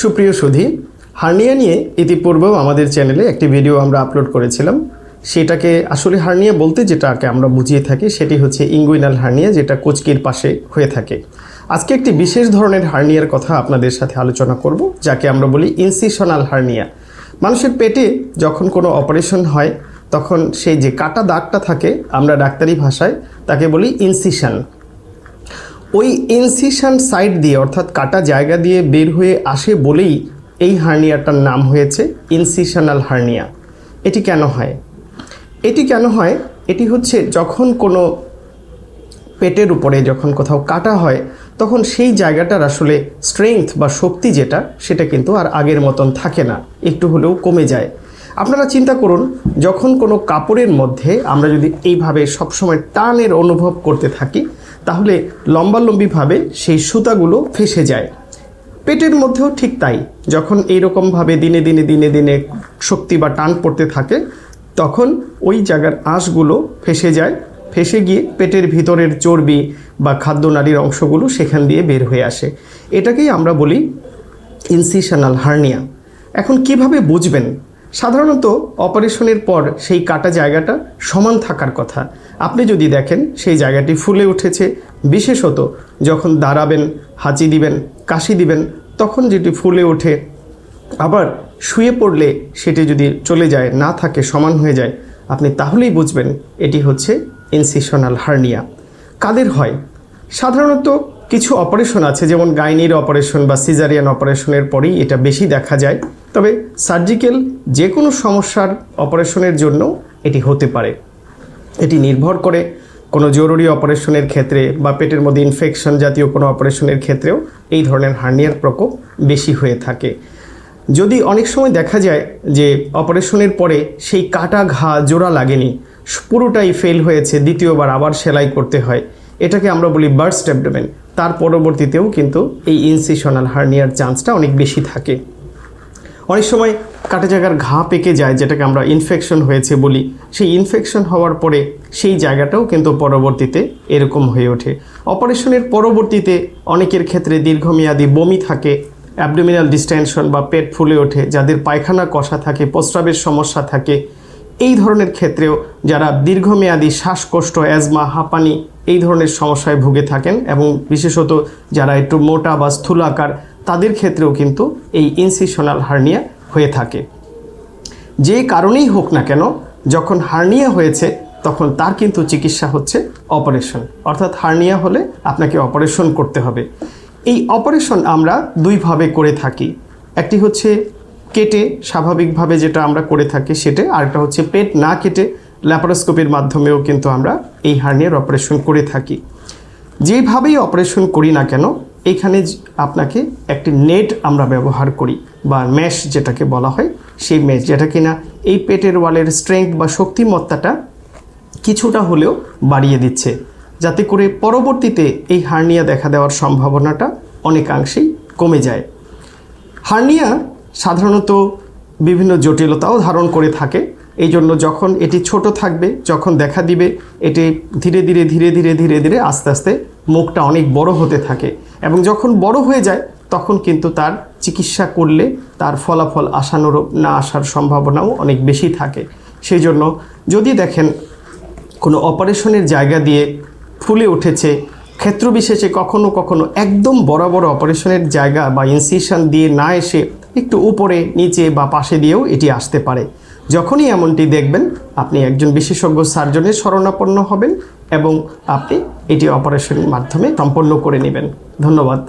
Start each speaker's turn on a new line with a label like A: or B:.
A: সুপ্রিয় সুধী, হার্নিয়া নিয়ে ইতিপূর্বেও আমাদের চ্যানেলে একটি ভিডিও আমরা আপলোড করেছিলাম। সেটাকে আসলে হার্নিয়া বলতে যেটাকে আমরা বুঝিয়ে থাকি সেটি হচ্ছে ইঙ্গুইনাল হার্নিয়া, যেটা কোচকির পাশে হয়ে থাকে। আজকে একটি বিশেষ ধরনের হার্নিয়ার কথা আপনাদের সাথে আলোচনা করব, যাকে আমরা বলি ইনসিশনাল হার্নিয়া। মানুষের পেটে যখন কোনো অপারেশন হয় তখন সেই যে কাটা দাগটা থাকে, আমরা ডাক্তারি ভাষায় তাকে বলি ইনসিশন। ওই ইনসিশন সাইড দিয়ে অর্থাৎ কাটা জায়গা দিয়ে বের হয়ে আসে বলেই এই হার্নিয়াটার নাম হয়েছে ইনসিশনাল হার্নিয়া। এটি কেন হয়? এটি হচ্ছে যখন কোনো পেটের উপরে যখন কোথাও কাটা হয় তখন সেই জায়গাটার আসলে স্ট্রেংথ বা শক্তি সেটা কিন্তু আর আগের মতন থাকে না, একটু হলেও কমে যায়। আপনারা চিন্তা করুন, যখন কোনো কাপড়ের মধ্যে আমরা যদি এইভাবে সবসময় টানের অনুভব করতে থাকি তাহলে লম্বালম্বিভাবে সেই সুতাগুলো ফেঁসে যায়। পেটের মধ্যেও ঠিক তাই, যখন এইরকমভাবে দিনে দিনে শক্তি বা টান পড়তে থাকে তখন ওই জায়গার আঁশগুলো ফেঁসে যায়, ফেঁসে গিয়ে পেটের ভিতরের চর্বি বা খাদ্যনালীর অংশগুলো সেখান দিয়ে বের হয়ে আসে। এটাকেই আমরা বলি ইনসিশনাল হার্নিয়া। এখন কিভাবে বুঝবেন? সাধারণত অপারেশনের পর সেই কাটা জায়গাটা সমান থাকার কথা। আপনি যদি দেখেন সেই জায়গাটি ফুলে উঠেছে, বিশেষত যখন দাঁড়াবেন, হাঁচি দিবেন, কাশি দিবেন, তখন যেটি ফুলে ওঠে, আবার শুয়ে পড়লে সেটি যদি চলে যায়, না থাকে, সমান হয়ে যায়, আপনি তাহলেই বুঝবেন এটি হচ্ছে ইনসিশনাল হার্নিয়া। কাদের হয়? সাধারণত কিছু অপারেশন আছে, যেমন গাইনির অপারেশন বা সিজারিয়ান অপারেশনের পরেই এটা বেশি দেখা যায়। তবে সার্জিক্যাল যে কোনো সমস্যার অপারেশনের জন্য এটি হতে পারে। এটি নির্ভর করে কোনো জরুরি অপারেশনের ক্ষেত্রে বা পেটের মধ্যে ইনফেকশন জাতীয় কোনো অপারেশনের ক্ষেত্রেও এই ধরনের হার্নিয়ার প্রকোপ বেশি হয়ে থাকে। যদি অনেক সময় দেখা যায় যে অপারেশনের পরে সেই কাটা ঘা জোড়া লাগেনি, পুরোটাই ফেল হয়েছে, দ্বিতীয়বার আবার সেলাই করতে হয়, এটাকে আমরা বলি বার্স্ট অ্যাবডোমেন। তার পরবর্তীতেও কিন্তু এই ইনসিশনাল হার্নিয়ার চান্সটা অনেক বেশি থাকে। অনেক সময় কাটা জায়গার ঘা পেকে যায়, যেটাকে আমরা ইনফেকশন হয়েছে বলি। সেই ইনফেকশন হওয়ার পরে সেই জায়গাটাও কিন্তু পরবর্তীতে এরকম হয়ে ওঠে। অপারেশনের পরবর্তীতে অনেকের ক্ষেত্রে দীর্ঘমেয়াদী বমি থাকে, অ্যাবডোমিনাল ডিস্টেনশন বা পেট ফুলে ওঠে, যাদের পায়খানা কষা থাকে, প্রস্রাবের সমস্যা থাকে। এই ধরনের ক্ষেত্রেও যারা দীর্ঘমেয়াদী শ্বাসকষ্ট, অ্যাজমা, হাঁপানি এই ধরনের সমস্যায় ভুগে থাকেন এবং বিশেষত যারা একটু মোটা বা স্থূলাকার, তাদের ক্ষেত্রেও কিন্তু এই ইনসিশনাল হার্নিয়া হয়ে থাকে। যে কারণেই হোক না কেন, যখন হার্নিয়া হয়েছে তখন তার কিন্তু চিকিৎসা হচ্ছে অপারেশন। অর্থাৎ হার্নিয়া হলে আপনাকে অপারেশন করতে হবে। এই অপারেশন আমরা দুইভাবে করে থাকি। একটি হচ্ছে কেটে স্বাভাবিকভাবে যেটা আমরা করে থাকি সেটা, আরেকটা হচ্ছে পেট না কেটে ল্যাপারোস্কোপির মাধ্যমেও কিন্তু আমরা এই হার্নিয়ার অপারেশন করে থাকি। যেভাবেই অপারেশন করি না কেন, এখানে আপনাকে একটি নেট আমরা ব্যবহার করি বা ম্যাশ যেটাকে বলা হয়, সেই ম্যাশ যেটা কিনা এই পেটের ওয়ালের স্ট্রেংথ বা শক্তিমত্তাটা কিছুটা হলেও বাড়িয়ে দিচ্ছে, যাতে করে পরবর্তীতে এই হার্নিয়া দেখা দেওয়ার সম্ভাবনাটা অনেকাংশেই কমে যায়। হার্নিয়া সাধারণত বিভিন্ন জটিলতাও ধারণ করে থাকে। এই জন্য যখন এটি ছোট থাকবে, যখন দেখা দিবে, এটি ধীরে ধীরে আস্তে আস্তে মুখটা অনেক বড় হতে থাকে এবং যখন বড় হয়ে যায় তখন কিন্তু তার চিকিৎসা করলে তার ফলাফল আশানুরূপ না আসার সম্ভাবনাও অনেক বেশি থাকে। সেই জন্য যদি দেখেন কোনো অপারেশনের জায়গা দিয়ে ফুলে উঠেছে, ক্ষেত্রবিশেষে কখনো কখনো একদম বড় অপারেশনের জায়গা বা ইনসিশন দিয়ে না এসে একটু উপরে, নিচে বা পাশে দিয়েও এটি আসতে পারে। যখনই এমনটি দেখবেন আপনি একজন বিশেষজ্ঞ সার্জনের শরণাপন্ন হবেন এবং আপনি এটি অপারেশনের মাধ্যমে সম্পন্ন করে নেবেন। ধন্যবাদ।